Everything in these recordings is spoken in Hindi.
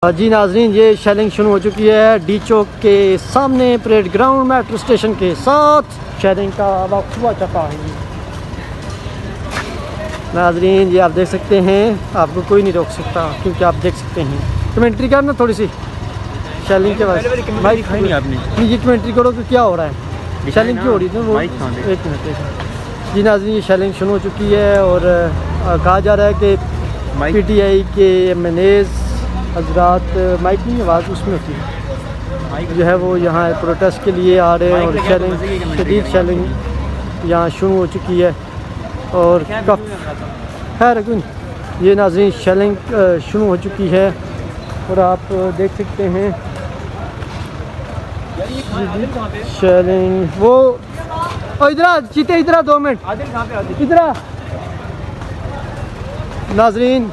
जी नाजरीन, ये शेलिंग शुरू हो चुकी है डी चौक के सामने परेड ग्राउंड मेट्रो स्टेशन के साथ। शेलिंग का वक्त हुआ चका है नाजरीन, ये आप देख सकते हैं, आपको कोई नहीं रोक सकता क्योंकि आप देख सकते हैं। कमेंट्री करना थोड़ी सी शेलिंग के बाद भाई नहीं आपने ये कमेंट्री करो कि क्या हो रहा है, शेलिंग क्यों हो रही थी वो। एक मिनट जी नाजरीन, ये शेलिंग शुरू हो चुकी है और कहा जा रहा है कि PTI के MNAs हजरात माइक नहीं आवाज़ उसमें होती है जो है वो यहाँ प्रोटेस्ट के लिए आ रहे हैं और शेलिंग शदीद शेलिंग यहाँ शुरू हो चुकी है और खैर ये नाज़रीन शेलिंग शुरू हो चुकी है और आप देख सकते हैं शेलिंग वो इधर चीते इधर 2 मिनट इधर नाज़रीन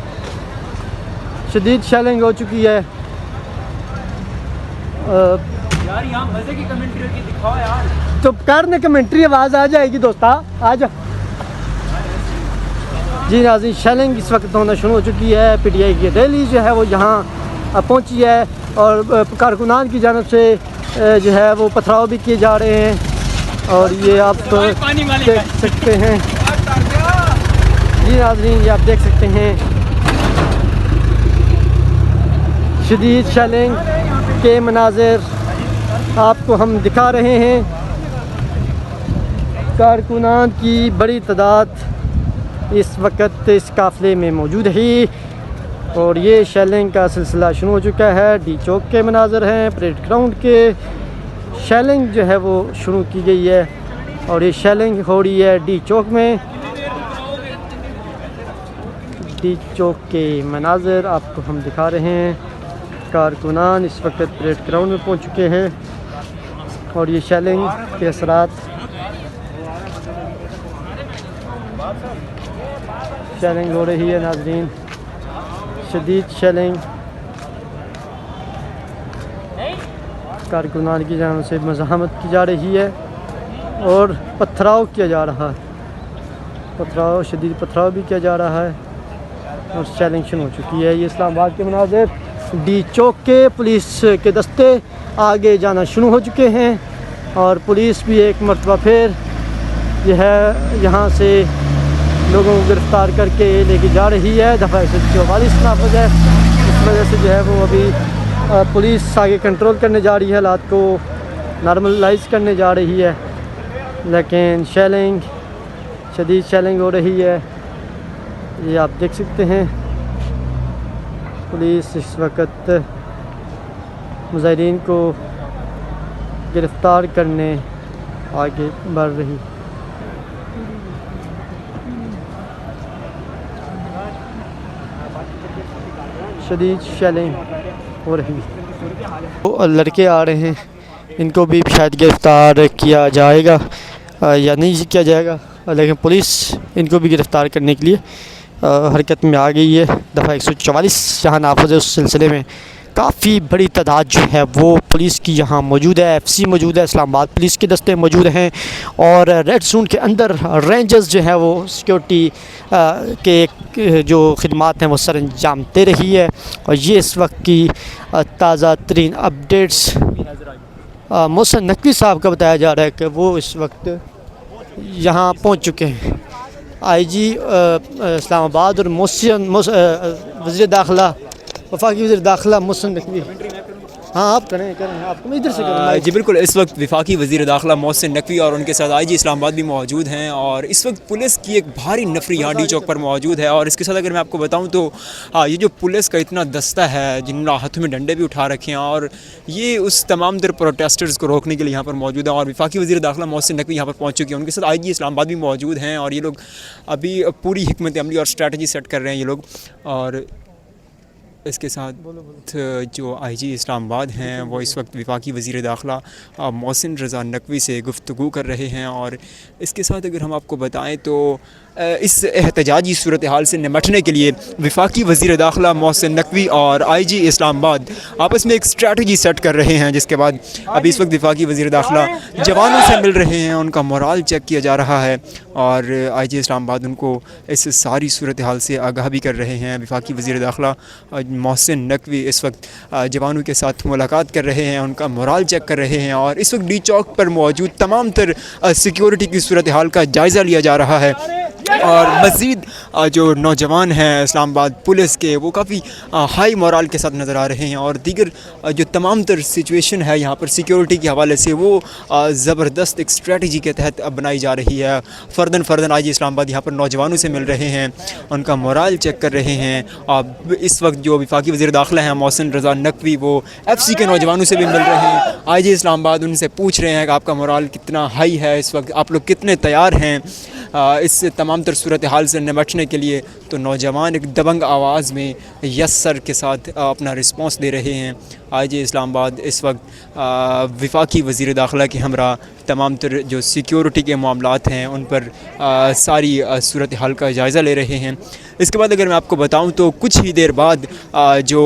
शदीद शेलिंग हो चुकी है। यार यहाँ मजे की कमेंट्री होती है, दिखाओ यार। तो करने कमेंट्री आवाज़ आ जाएगी दोस्ता, आ जा। जी नाज़रीन, शेलिंग इस वक्त होना शुरू हो चुकी है। PTI की रैली जो है वो यहाँ पहुँची है और कारकुनान की जानब से जो है वो पथराव भी किए जा रहे हैं और ये आप देख सकते हैं। जी नाज़रीन, ये आप देख सकते हैं शदीद शेलिंग के मनाज़िर आपको हम दिखा रहे हैं। कारकुनान की बड़ी तादाद इस वक्त इस काफ़िले में मौजूद है और ये शेलिंग का सिलसिला शुरू हो चुका है। डी चौक के मनाज़िर हैं, परेड ग्राउंड के शेलिंग जो है वो शुरू की गई है और ये शेलिंग हो रही है डी चौक में। डी चौक के मनाज़िर आपको हम दिखा रहे हैं। कारकुनान इस वक्त परेड ग्राउंड में पहुंच चुके हैं और ये शेलिंग के असरात शेलिंग हो रही है नाजरीन, शदीद शेलिंग कारकुनान की जानिब से मज़ाहमत की जा रही है और पथराव किया जा रहा है, शदीद पथराव भी किया जा रहा है और शेलिंग शुरू हो चुकी है। ये इस्लामाबाद के मनाज़िर डी चौक के पुलिस के दस्ते आगे जाना शुरू हो चुके हैं और पुलिस भी एक मरतबा फिर यह है यहाँ से लोगों को गिरफ़्तार करके लेके जा रही है। दफ़ा 144 नाफिज़ है, इस वजह से जो है वो अभी पुलिस आगे कंट्रोल करने जा रही है, हालात को नॉर्मलाइज करने जा रही है। लेकिन शेलिंग शदीद शेलिंग हो रही है, ये आप देख सकते हैं। पुलिस इस वक्त मुजाहिरीन को गिरफ़्तार करने आगे बढ़ रही। शदीद शेलिंग हो रही। वो लड़के आ रहे हैं, इनको भी शायद गिरफ़्तार किया जाएगा या नहीं किया जाएगा, लेकिन पुलिस इनको भी गिरफ़्तार करने के लिए हरकत में आ गई है। दफ़ा 144 जहाँ नाफिज़ है, उस सिलसिले में काफ़ी बड़ी तादाद जो है वो पुलिस की यहाँ मौजूद है। FC मौजूद है, इस्लामाबाद पुलिस के दस्ते मौजूद हैं और रेड जोन के अंदर रेंजर्स जो है वो सिक्योरिटी के जो खिदमात हैं वो सर अंजाम दे रही है। और ये इस वक्त की ताज़ा तरीन अपडेट्स मोहसिन नकवी साहब का बताया जा रहा है कि वो इस वक्त यहाँ पहुँच चुके हैं। IG इस्लामाबाद और वज़ीर दाखिला वफाकी वज़ीर दाखिला मोहसिन नकवी। हाँ आप करें आपको मैं इधर से करें। जी बिल्कुल, इस वक्त वफाकी वज़ीर दाखिला मोहसिन नकवी और उनके साथ IG इस्लामाबाद भी मौजूद हैं और इस वक्त पुलिस की एक भारी नफरी यहाँ डी चौक पर मौजूद है। और इसके साथ अगर मैं आपको बताऊँ तो ये जो पुलिस का इतना दस्ता है जिन्होंने हाथों में डंडे भी उठा रखे हैं और ये उस तमाम तर प्रोटेस्टर्स को रोकने के लिए यहाँ पर मौजूद है। और वफाकी वज़ीर दाखिला मोहसिन नकवी यहाँ पर पहुँच चुके हैं, उनके साथ IG इस्लामाबाद भी मौजूद हैं और ये लोग अभी पूरी हिकमत अमली और स्ट्रैटेजी सेट कर रहे हैं ये लोग। और इसके साथ जो IG इस्लामाबाद हैं वो इस वक्त वफाकी वज़ीर दाखिला मोहसिन रज़ा नकवी से गुफ्तगू कर रहे हैं। और इसके साथ अगर हम आपको बताएं तो इस एहतजाजी सूरत हाल से निमटने के लिए वफाकी वज़ीर दाखिला मोहसिन नकवी और IG इस्लामाबाद आपस में एक स्ट्रैटेजी सेट कर रहे हैं, जिसके बाद अभी इस वक्त वफाकी वज़ीर दाखिला जवानों से मिल रहे हैं, उनका मोराल चेक किया जा रहा है और IG इस्लामाबाद उनको इस सारी सूरत हाल से आगाह भी कर रहे हैं। वफाकी वज़ीर दाखिला मोहसिन नकवी इस वक्त जवानों के साथ मुलाकात कर रहे हैं, उनका मोराल चेक कर रहे हैं और इस वक्त डी चौक पर मौजूद तमाम तर सिक्योरिटी की सूरत हाल का जायज़ा लिया जा रहा है। और मज़ीद जो नौजवान हैं इस्लामाबाद पुलिस के, वो काफ़ी हाई मोराल के साथ नज़र आ रहे हैं और दीगर जो तमाम तर सिचुएशन है यहाँ पर सिक्योरिटी के हवाले से वो ज़बरदस्त एक स्ट्रेटजी के तहत अब बनाई जा रही है। फ़र्दन आज इस्लामाबाद यहाँ पर नौजवानों से मिल रहे हैं, उनका मोराल चेक कर रहे हैं। अब इस वक्त जो वफाकी वज़ीर दाखिला हैं मोहसिन रज़ा नकवी, वो FC के नौजवानों से भी मिल रहे हैं। आज इस्लामाबाद उनसे पूछ रहे हैं कि आपका मोराल कितना हाई है इस वक्त, आप लोग कितने तैयार हैं इस तमाम तर सूरत हाल से निपटने के लिए। तो नौजवान एक दबंग आवाज़ में यस सर के साथ अपना रिस्पॉन्स दे रहे हैं। आज इस्लामाबाद इस वक्त वफाकी वज़ीर दाखिला के हमरा तमाम तर जो सिक्योरिटी के मामलात हैं उन पर सारी सूरत हाल का जायज़ा ले रहे हैं। इसके बाद अगर मैं आपको बताऊं तो कुछ ही देर बाद जो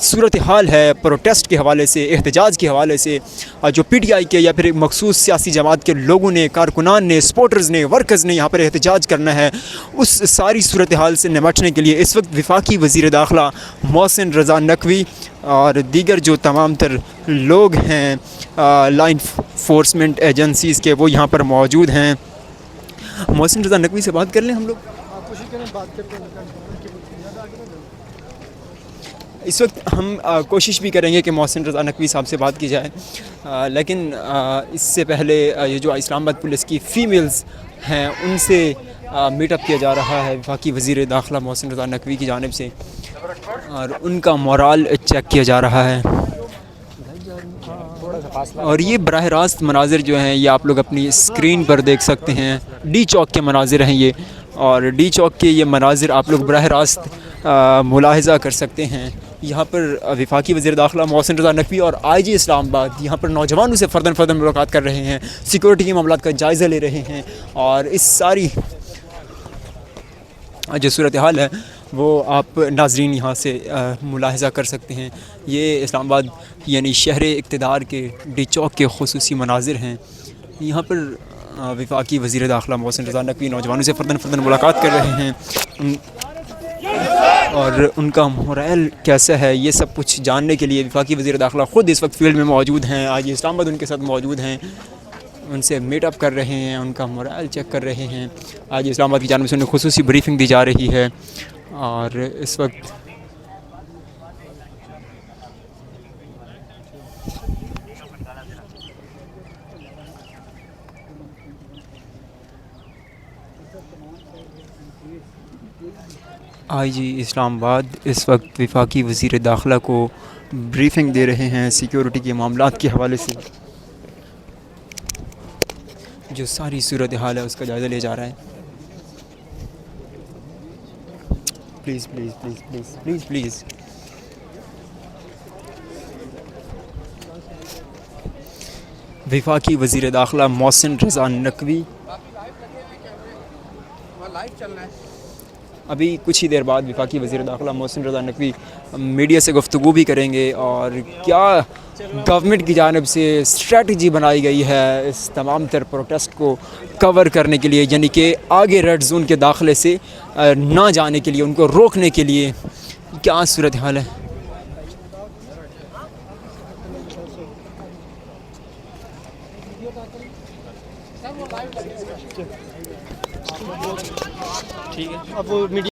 सूरत हाल है प्रोटेस्ट के हवाले से, एहतजाज के हवाले से, जो PTI के या फिर एक मखसूस सियासी जमात के लोगों ने, कारकुनान ने, सपोर्टर्स ने, वर्कर्स ने यहाँ पर एहतजाज करना है, उस सारी सूरत हाल से निपटने के लिए इस वक्त वफाकी वज़ीर दाखिला मोहसिन रज़ा नकवी और दीगर जो तमाम तर लोग हैं लाइन फोर्समेंट एजेंसीज़ के, वो यहाँ पर मौजूद हैं। मोहसिन रज़ा नकवी से बात कर लें हम लोग। इस वक्त हम कोशिश भी करेंगे कि मोहसिन रज़ा नकवी साहब से बात की जाए, लेकिन इससे पहले ये जो इस्लामाबाद पुलिस की फ़ीमेल्स हैं उनसे मीटअप किया जा रहा है वफाकी वज़ीर दाखिला मोहसिन रज़ा नकवी की जानिब से और उनका मोराल चेक किया जा रहा है। और ये बराह रास्त मनाजिर जो हैं ये आप लोग अपनी स्क्रीन पर देख सकते हैं। डी चौक के मनाजिर हैं ये, और डी चौक के ये मनाजिर आप लोग बराह रास्त मुलाहिज़ा कर सकते हैं। यहाँ पर वफाकी वज़ीर दाखिला मोहसिन रज़ा नकवी और IG इस्लामाबाद यहाँ पर नौजवानों से फ़र्दन मुलाकात कर रहे हैं, सिक्योरिटी के मामलात का जायज़ा ले रहे हैं और इस सारी जो सूरत हाल है वो आप नाजरीन यहाँ से मुलाहिज़ा कर सकते हैं। ये इस्लामाबाद यानी शहर इक़्तिदार के डी चौक के ख़ुसूसी मनाजिर हैं। यहाँ पर वफाकी वज़ीर दाखिला मोहसिन रज़ा नकवी नौजवानों से फ़र्दन मुलाकात कर रहे हैं और उनका मोराल कैसा है ये सब कुछ जानने के लिए वफाकी वज़ीर दाखिला ख़ुद इस वक्त फील्ड में मौजूद हैं। आज इस्लामाबाद उनके साथ मौजूद हैं, उनसे मीटअप कर रहे हैं, उनका मोराल चेक कर रहे हैं। आज इस्लामाबाद की जानिब से उन्हें ख़ुसूसी ब्रीफिंग दी जा रही है और इस वक्त IG इस्लामाबाद इस वक्त वफाकी वज़ीर दाखिला को ब्रीफिंग दे रहे हैं सिक्योरिटी के मामलात के हवाले से। जो सारी सूरत हाल है उसका जायज़ा ले जा रहा है। Please please please please please please वफाकी वज़ीर दाखिला मोहसिन रज़ा नकवी अभी कुछ ही देर बाद वफाकी वज़ीर दाखिला मोहसिन रज़ा नकवी मीडिया से गुफ्तगू भी करेंगे और क्या गवर्नमेंट की जानिब से स्ट्रेटजी बनाई गई है इस तमाम तर प्रोटेस्ट को कवर करने के लिए, यानी कि आगे रेड जोन के दाखिले से ना जाने के लिए, उनको रोकने के लिए क्या सूरत हाल है। ठीक है, अब वो मीडिया